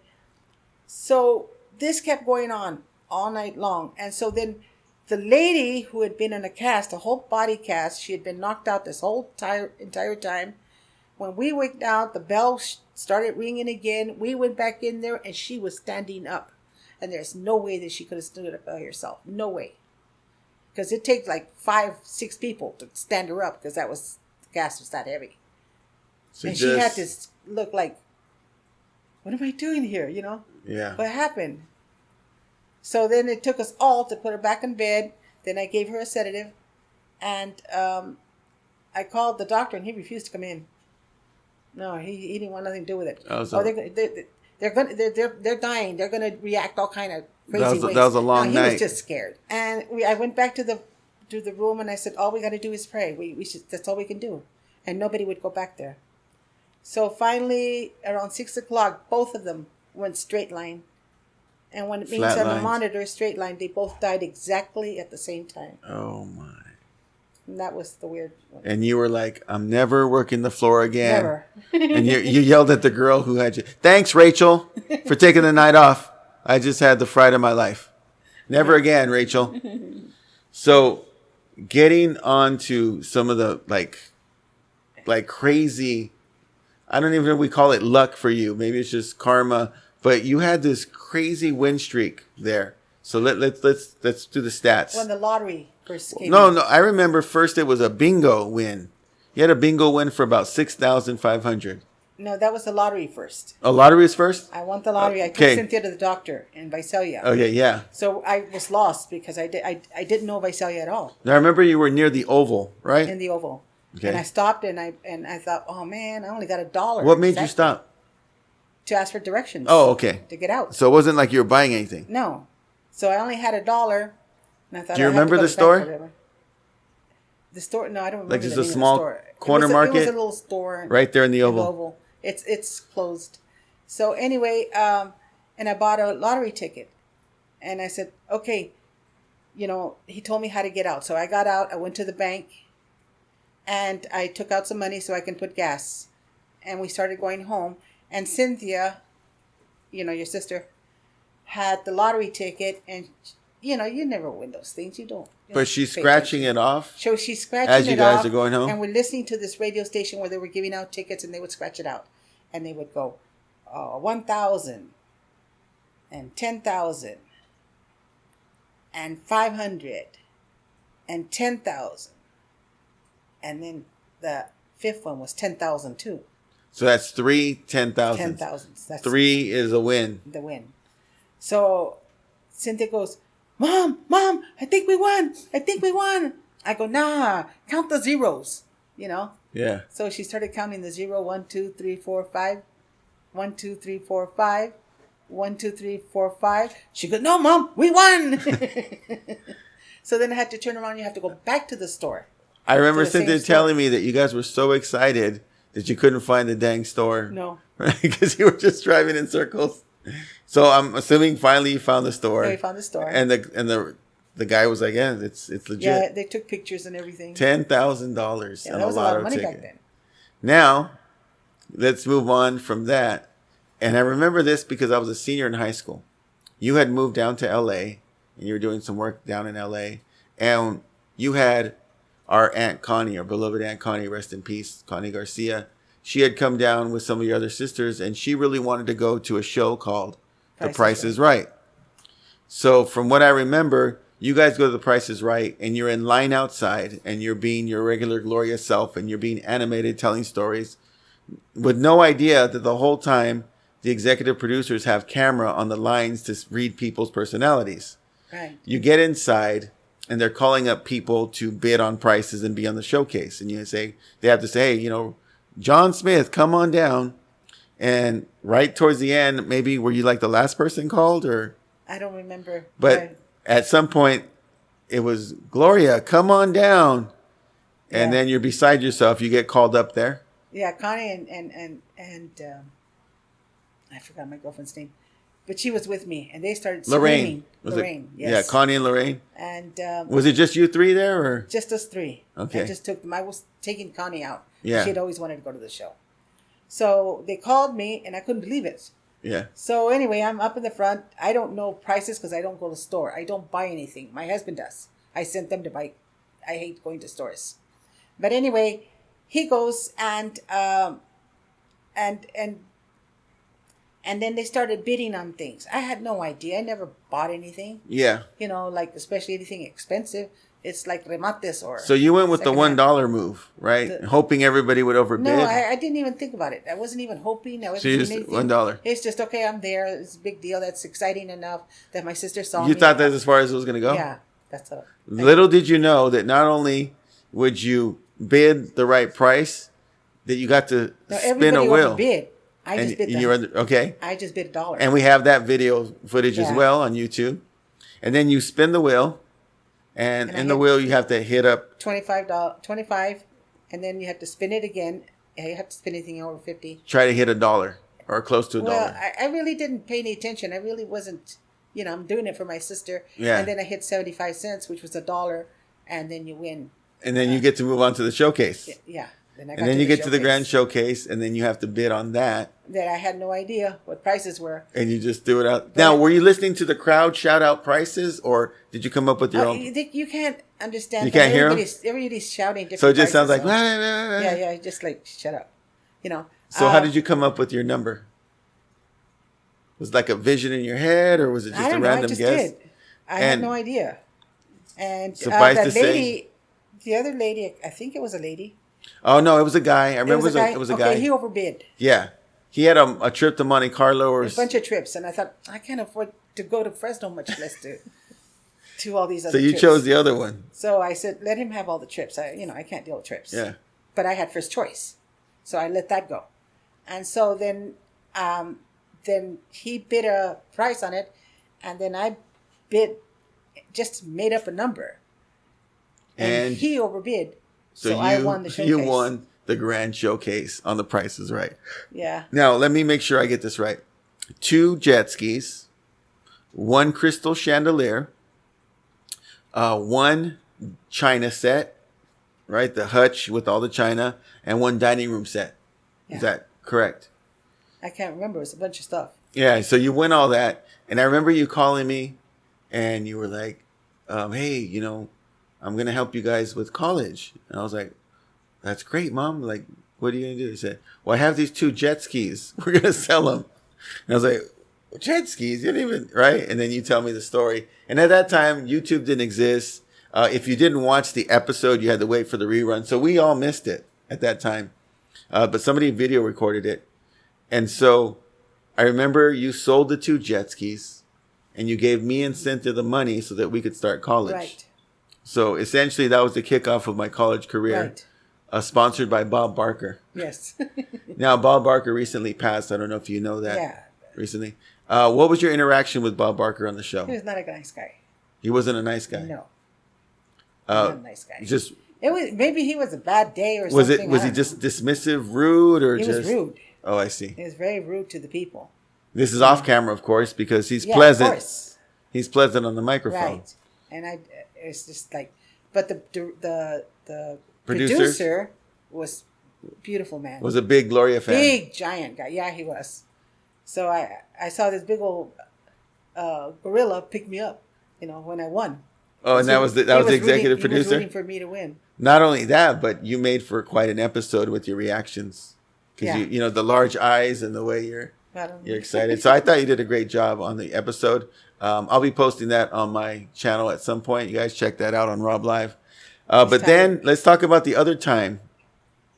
So this kept going on all night long. And so then the lady who had been in a cast, a whole body cast, she had been knocked out this whole entire time. When we went out, the bell started ringing again. We went back in there and she was standing up. And there's no way that she could have stood up by herself. No way. Because it takes like 5-6 people to stand her up because the cast was that heavy. So and she had to look like, what am I doing here? Yeah. What happened? So then it took us all to put her back in bed. Then I gave her a sedative. And I called the doctor and he refused to come in. No, he didn't want nothing to do with it. They're dying. They're going to react all kind of crazy ways. That was a long night. He was just scared. And I went back to the room and I said, all we got to do is pray. That's all we can do. And nobody would go back there. So finally, around 6 o'clock, both of them went straight line. And when it means on the monitor, straight line, they both died exactly at the same time. Oh, my. And that was the weird one. And you were like, I'm never working the floor again. Never. And you yelled at the girl who had you. Thanks, Rachel, for taking the night off. I just had the fright of my life. Never again, Rachel. So getting onto some of the like crazy, I don't even know if we call it luck for you. Maybe it's just karma, but you had this crazy win streak there. So let's do the stats. When the lottery first came No, in. no, I remember first it was a bingo win. You had a bingo win for about 6,500. No, that was the lottery first. A lottery is first? I won the lottery. I took Okay. Cynthia to the doctor in Visalia. Okay, yeah. So I was lost because I didn't know Visalia at all Now I remember you were near the Oval, right? in the Oval. Okay. And I stopped and I thought, oh man, I only got $1. What made you stop? To ask for directions. Oh, okay. To get out. So it wasn't like you were buying anything. No. So I only had $1. And I thought, Do you I have to remember go the to store? bank or whatever. The store? No, I don't remember. Like just the a name of the small store. corner It was market? a little store. Right there in the Oval. It's closed. So anyway, and I bought a lottery ticket. And I said, okay, he told me how to get out. So I got out. I went to the bank. And I took out some money so I can put gas. And we started going home. And Cynthia, your sister, had the lottery ticket. And, you never win those things. You don't. But she's scratching it off? So she's scratching As you it guys off, are going home? and we're listening to this radio station where they were giving out tickets, and they would scratch it out, and they would go, 1,000, and 10,000, and 500, and 10,000, and then the fifth one was 10,000 too. So that's 3 10,000. 10,000. That's 3 is a win. the win. So Cynthia goes, Mom, I think we won. I go, nah, count the zeros, Yeah. So she started counting the 0, 1, 2, 3, 4, 5. 1, 2, 3, 4, 5. 1, 2, 3, 4, 5. She goes, no, Mom, we won. So then I had to turn around. You have to go back to the store. I remember To the same Cynthia store. telling me that you guys were so excited that you couldn't find the dang store. No. Right? Because you were just driving in circles. So I'm assuming finally you found the store. So we found the store. And the guy was like, yeah, it's legit. Yeah, they took pictures and everything. $10,000 Yeah, on that a was a lot of lotto money ticket. back then. Now, let's move on from that. And I remember this because I was a senior in high school. You had moved down to LA and you were doing some work down in LA. And you had our Aunt Connie, our beloved Aunt Connie, rest in peace, Connie Garcia. She had come down with some of your other sisters and she really wanted to go to a show called The Price is Right. So from what I remember, you guys go to The Price is Right and you're in line outside and you're being your regular Gloria self and you're being animated, telling stories with no idea that the whole time the executive producers have camera on the lines to read people's personalities. Right. You get inside and they're calling up people to bid on prices and be on the showcase. And they have to say, hey, John Smith, come on down. And right towards the end, maybe were you like the last person called or? I don't remember. But at some point it was Gloria, come on down. And Yeah. then you're beside yourself. You get called up there. Yeah, Connie and I forgot my girlfriend's name, but she was with me, and they started screaming. Lorraine, yes. Yeah, Connie and Lorraine. And Was it just you three there, or? just us three. Okay. I just took them. I was taking Connie out. Yeah. She had always wanted to go to the show. So they called me, and I couldn't believe it. Yeah. So anyway, I'm up in the front. I don't know prices because I don't go to the store. I don't buy anything. My husband does. I sent them to buy. I hate going to stores. But anyway, he goes and then they started bidding on things. I had no idea. I never bought anything. Yeah. Like especially anything expensive. It's like remates or. So you went with the secondhand. $1 move, right? Hoping everybody would overbid. No, I didn't even think about it. I wasn't even hoping. I wasn't So you doing just anything. $1. It's just okay. I'm there. It's a big deal. That's exciting enough that my sister saw me. You thought that's as far as it was going to go? Yeah, that's all. Little did you know that not only would you bid the right price, that you got to No, spin everybody a wheel. overbid. I just bid. Okay. I just bid $1. And we have that video footage as Yeah. well on YouTube. And then you spin the wheel. And And I in the hit- wheel, you have to hit up. $25, and then you have to spin it again. Yeah, you have to spin anything over 50. Try to hit $1 or close to $1. Well, I really didn't pay any attention. I really wasn't. I'm doing it for my sister. Yeah. And then I hit 75 cents, which was $1, and then you win. And then you get to move on to the showcase. Yeah. Then I got And then you get to the grand showcase showcase, and then you have to bid on that. that I had no idea what prices were. And you just threw it out. Now, were you listening to the crowd shout out prices, or did you come up with your own? You can't understand. You can't hear 'em? Everybody's shouting different So it just sounds prices, like, so- yeah, just like shut up, you know. So how did you come up with your number? Was it like a vision in your head, or was it just I a don't know. I random just guess? did. I had no idea. And Suffice that to say- lady, the other lady, I think it was a lady. Oh no, it was a guy. I remember It was a okay, guy. he overbid Yeah, he had a trip to Monte Carlo, or a bunch of trips, and I thought I can't afford to go to Fresno, much less to all these other. so you trips. chose the other one. So I said, let him have all the trips. I can't deal with trips. Yeah. But I had first choice, so I let that go, and so then he bid a price on it, and then I just made up a number, and he overbid. So I won the showcase. You won the grand showcase on The Price is Right. Yeah. Now, let me make sure I get this right. 2 jet skis, 1 crystal chandelier, 1 china set, right? The hutch with all the china, and 1 dining room set. Yeah. Is that correct? I can't remember. It was a bunch of stuff. Yeah, so you win all that. And I remember you calling me, and you were like, hey, I'm going to help you guys with college. And I was like, that's great, Mom. Like, what are you going to do? He said, well, I have these 2 jet skis. We're going to sell them. And I was like, jet skis? You didn't even, right? And then you tell me the story. And at that time, YouTube didn't exist. If you didn't watch the episode, you had to wait for the rerun. So we all missed it at that time. But somebody video recorded it. And so I remember you sold the 2 jet skis, and you gave me and Cynthia the money so that we could start college. Right. So essentially, that was the kickoff of my college career, Right. Sponsored by Bob Barker. Yes. Now, Bob Barker recently passed. I don't know if you know that. Yeah. Recently. What was your interaction with Bob Barker on the show? He was not a nice guy. He wasn't a nice guy. No. Not a nice guy. Just maybe he was a bad day or was something. it? Was I he don't just know. dismissive, rude, or He just? was rude. Oh, I see. He was very rude to the people. This is off camera, of course, because he's Yeah, pleasant. of course. He's pleasant on the microphone. Right. And it's just like, but the Producer? producer was beautiful man. Was a big Gloria fan. Big giant guy. Yeah, he was. So I saw this big old gorilla pick me up, when I won. Oh, and that was the executive producer? He was rooting for me to win. Not only that, but you made for quite an episode with your reactions. Because Yeah. the large eyes and the way you're excited. So I thought you did a great job on the episode. I'll be posting that on my channel at some point. You guys check that out on Rob Live. But then let's talk about the other time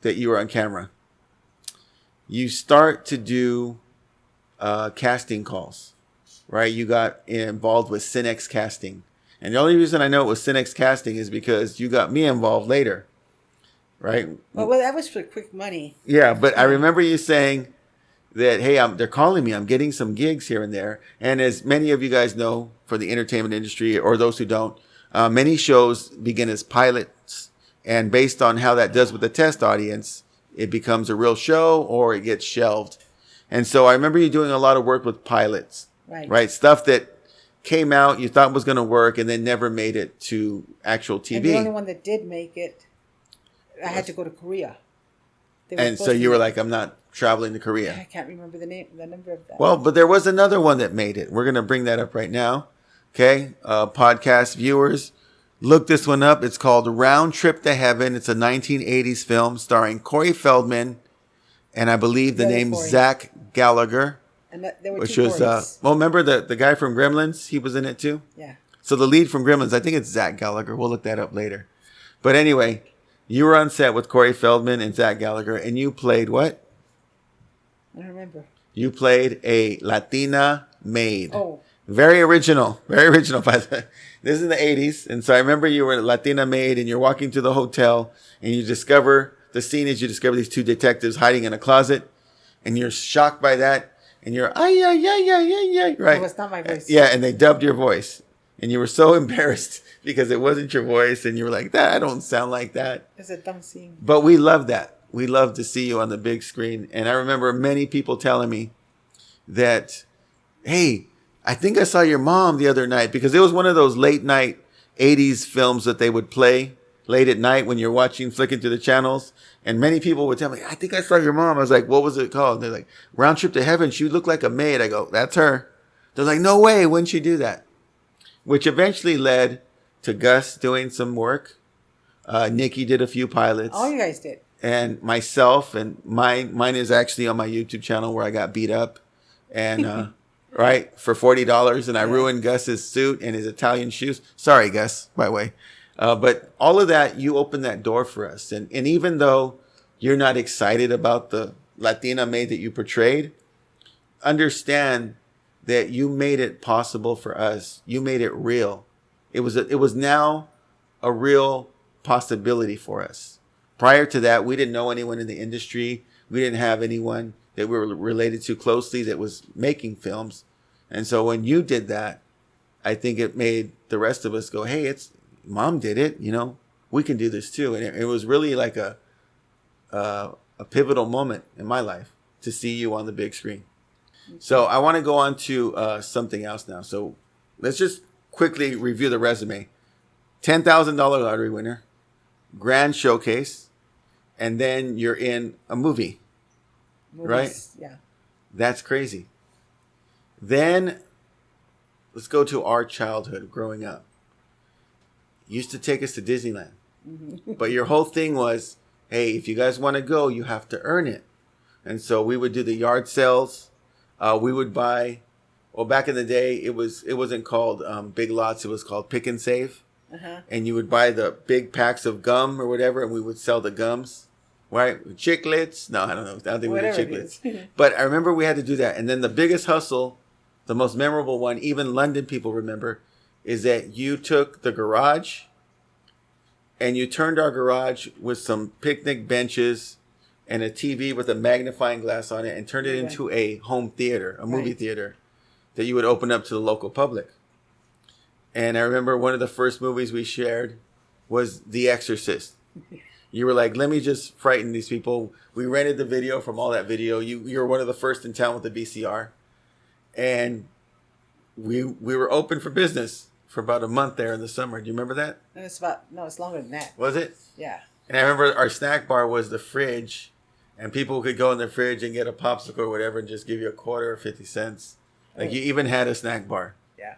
that you were on camera. You start to do casting calls, right? You got involved with Cinex Casting. And the only reason I know it was Cinex Casting is because you got me involved later, right? Well, that was for quick money. Yeah, but I remember you saying that, hey, they're calling me. I'm getting some gigs here and there. And as many of you guys know, for the entertainment industry, or those who don't, many shows begin as pilots. And based on how that does with the test audience, it becomes a real show or it gets shelved. And so I remember you doing a lot of work with pilots, right? Stuff that came out, you thought was going to work, and then never made it to actual TV. And the only one that did make it, I had to go to Korea. And so you were like, I'm not traveling to Korea. I can't remember the number of that. Well, but there was another one that made it. We're going to bring that up right now. Okay. Podcast viewers, look this one up. It's called Round Trip to Heaven. It's a 1980s film starring Corey Feldman and I believe the name Zach Gallagher. And there were which two was, Corys. remember the guy from Gremlins? He was in it too? Yeah. So the lead from Gremlins, I think it's Zach Gallagher. We'll look that up later. But anyway, you were on set with Corey Feldman and Zach Gallagher, and you played what? I don't remember. You played a Latina maid. Oh. Very original. Very original. This is in the 80s. And so I remember you were a Latina maid, and you're walking to the hotel, and you discover, the scene is you discover these two detectives hiding in a closet, and you're shocked by that. And you're, ay, right? It was not my voice. Yeah, and they dubbed your voice. And you were so embarrassed because it wasn't your voice. And you were like, that, I don't sound like that. It's a dumb scene. But we love that. We love to see you on the big screen. And I remember many people telling me that, hey, I think I saw your mom the other night. Because it was one of those late night 80s films that they would play late at night when you're watching, flicking through the channels. And many people would tell me, I think I saw your mom. I was like, what was it called? They're like, Round Trip to Heaven. She looked like a maid. I go, that's her. They're like, no way. When'd she do that? Which eventually led to Gus doing some work. Nikki did a few pilots. All you guys did. And myself, and mine is actually on my YouTube channel where I got beat up. And, right, for $40. And I ruined Gus's suit and his Italian shoes. Sorry, Gus, by the way. But all of that, you opened that door for us. And even though you're not excited about the Latina maid that you portrayed, understand that you made it possible for us. You made it real. It was now a real possibility for us. Prior to that, we didn't know anyone in the industry. We didn't have anyone that we were related to closely that was making films. And so when you did that, I think it made the rest of us go, hey, it's Mom did it, we can do this too. And it was really like a pivotal moment in my life to see you on the big screen. So I want to go on to something else now. So let's just quickly review the resume. $10,000 lottery winner, grand showcase, and then you're in a movie. Movies, right? Yeah. That's crazy. Then let's go to our childhood growing up. You used to take us to Disneyland. Mm-hmm. But your whole thing was, hey, if you guys want to go, you have to earn it. And so we would do the yard sales. We would buy, well, back in the day, it wasn't called Big Lots. It was called Pick and Save. Uh-huh. And you would buy the big packs of gum or whatever, and we would sell the gums, right? Chiclets. No, I don't know. I don't think Whatever we did chiclets. But I remember we had to do that. And then the biggest hustle, the most memorable one, even London people remember, is that you took the garage and you turned our garage with some picnic benches and a TV with a magnifying glass on it and turned it into a home theater, a movie theater that you would open up to the local public. And I remember one of the first movies we shared was The Exorcist. You were like, let me just frighten these people. We rented the video from all that video. You were one of the first in town with the VCR. And we were open for business for about a month there in the summer. Do you remember that? It's longer than that. Was it? Yeah. And I remember our snack bar was the fridge, and people could go in the fridge and get a popsicle or whatever and just give you a quarter or 50 cents. Like you even had a snack bar. Yeah.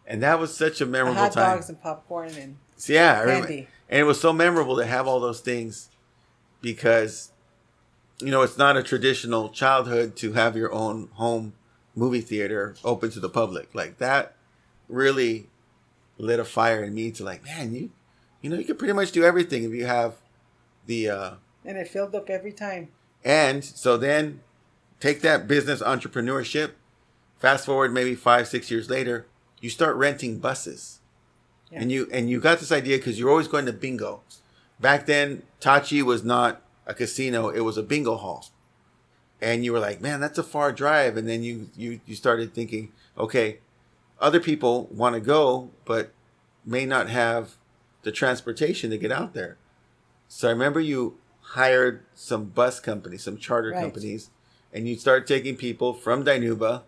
And that was such a memorable hot time. dogs and popcorn and candy. And it was so memorable to have all those things because, it's not a traditional childhood to have your own home movie theater open to the public. Like that really lit a fire in me to like, man, you can pretty much do everything if you have the and it filled up every time. And so then take that business entrepreneurship, fast forward maybe 5-6 years later, you start renting buses. Yeah. And you got this idea because you're always going to bingo. Back then, Tachi was not a casino, it was a bingo hall. And you were like, man, that's a far drive. And then you started thinking, okay, other people want to go, but may not have the transportation to get out there. So I remember you hired some bus companies, some charter companies, and you start taking people from Dinuba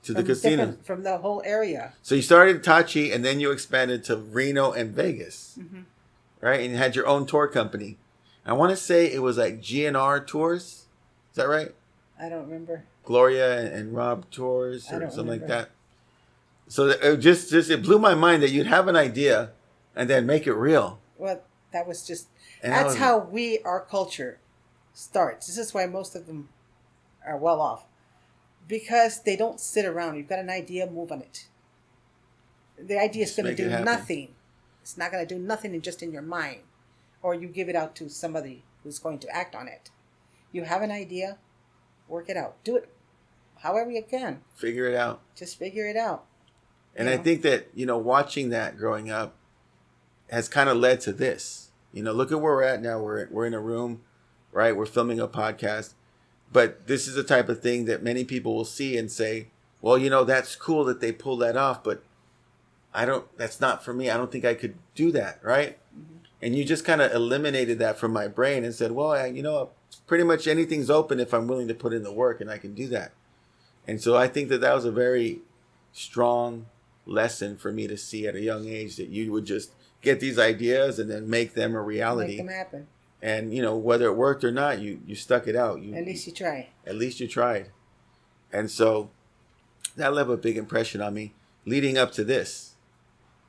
to the casino. From the whole area. So you started Tachi, and then you expanded to Reno and Vegas, right? And you had your own tour company. I want to say it was like GNR Tours. Is that right? I don't remember. Gloria and Rob Tours or something like that. So it blew my mind that you'd have an idea and then make it real. Well, that was just, that's how our culture starts. This is why most of them are well off. Because they don't sit around. You've got an idea, move on it. The idea is going to do nothing. It's not going to do nothing just in your mind. Or you give it out to somebody who's going to act on it. You have an idea, work it out. Do it however you can. Figure it out. Just figure it out. And I think that, watching that growing up has kind of led to this. Look at where we're at now. We're in a room, right? We're filming a podcast. But this is the type of thing that many people will see and say, well, that's cool that they pulled that off, but that's not for me. I don't think I could do that, right? Mm-hmm. And you just kind of eliminated that from my brain and said, well, pretty much anything's open if I'm willing to put in the work, and I can do that. And so I think that was a very strong lesson for me to see at a young age, that you would just get these ideas and then make them a reality. Make them happen. And, whether it worked or not, you stuck it out. At least you try. At least you tried. And so that left a big impression on me leading up to this.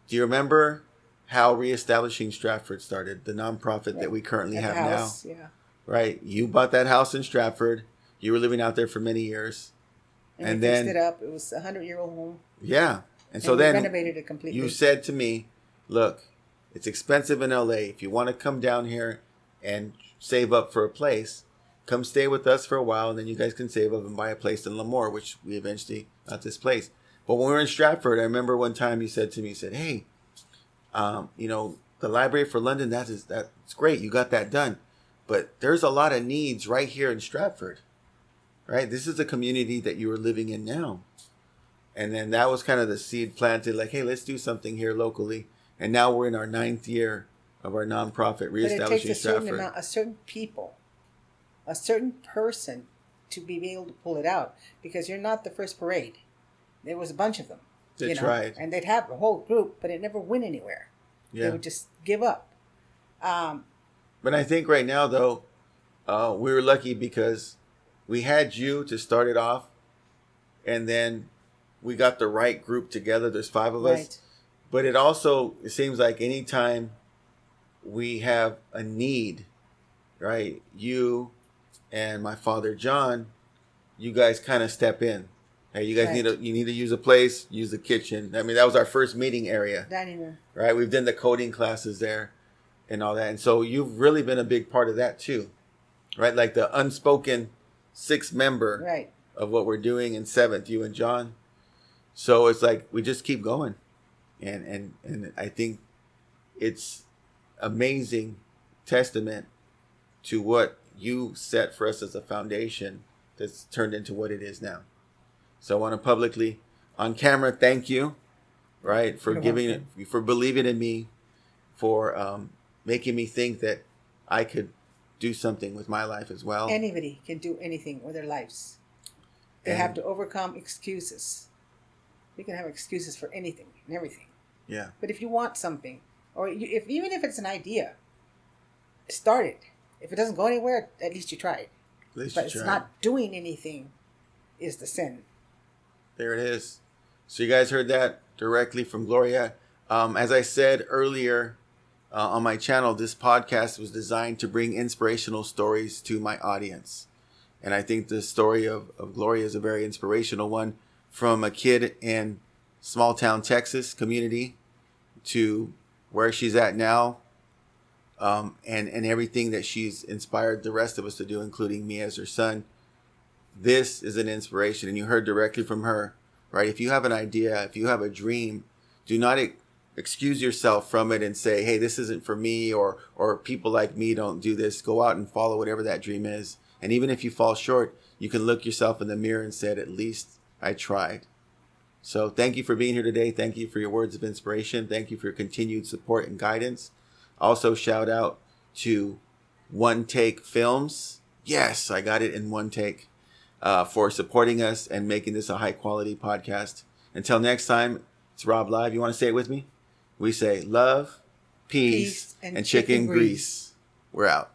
Do you remember how Reestablishing Stratford started, the nonprofit that we currently have house, now? Yeah. Right? You bought that house in Stratford. You were living out there for many years. And then fixed it up. It was a 100-year-old home. Yeah. And so we then renovated it completely. You said to me, look, it's expensive in LA. If you want to come down here and save up for a place, come stay with us for a while, and then you guys can save up and buy a place in Lemoore, which we eventually got this place. But when we were in Stratford, I remember one time you said to me, hey, the Library for London, that's great. You got that done. But there's a lot of needs right here in Stratford, right? This is the community that you were living in now. And then that was kind of the seed planted, like, hey, let's do something here locally. And now we're in our 9th year of our nonprofit, Reestablishing Stratford. A certain people, a certain person to be able to pull it out. Because you're not the first parade. There was a bunch of them. They tried. And they'd have a whole group, but it never went anywhere. Yeah. They would just give up. But I think right now, though, we were lucky because we had you to start it off. And then we got the right group together. There's 5 of us. But it seems like anytime we have a need, right? You and my father, John, you guys kind of step in. Hey, you guys need to use a place, use the kitchen. I mean, that was our first meeting area. Dining room. Right? We've done the coding classes there and all that. And so you've really been a big part of that too. Right? Like the unspoken 6th member of what we're doing in 7th, you and John. So it's like we just keep going. And I think it's amazing testament to what you set for us as a foundation that's turned into what it is now. So I want to publicly, on camera, thank you, right, for for believing in me, for making me think that I could do something with my life as well. Anybody can do anything with their lives. They have to overcome excuses. You can have excuses for anything and everything. Yeah. But if you want something, or even if it's an idea, start it. If it doesn't go anywhere, at least you tried. But it's not doing anything is the sin. There it is. So you guys heard that directly from Gloria. As I said earlier on my channel, this podcast was designed to bring inspirational stories to my audience. And I think the story of Gloria is a very inspirational one, from a kid in small town Texas community to where she's at now, and everything that she's inspired the rest of us to do, including me as her son. This is an inspiration, and you heard directly from her, right? If you have an idea, if you have a dream, do not excuse yourself from it and say, hey, this isn't for me, or people like me don't do this. Go out and follow whatever that dream is. And even if you fall short, you can look yourself in the mirror and say, at least I tried. So thank you for being here today. Thank you for your words of inspiration. Thank you for your continued support and guidance. Also, shout out to One Take Films. Yes, I got it in one take. For supporting us and making this a high quality podcast. Until next time, it's Rob Live. You want to say it with me? We say love, peace and chicken grease. We're out.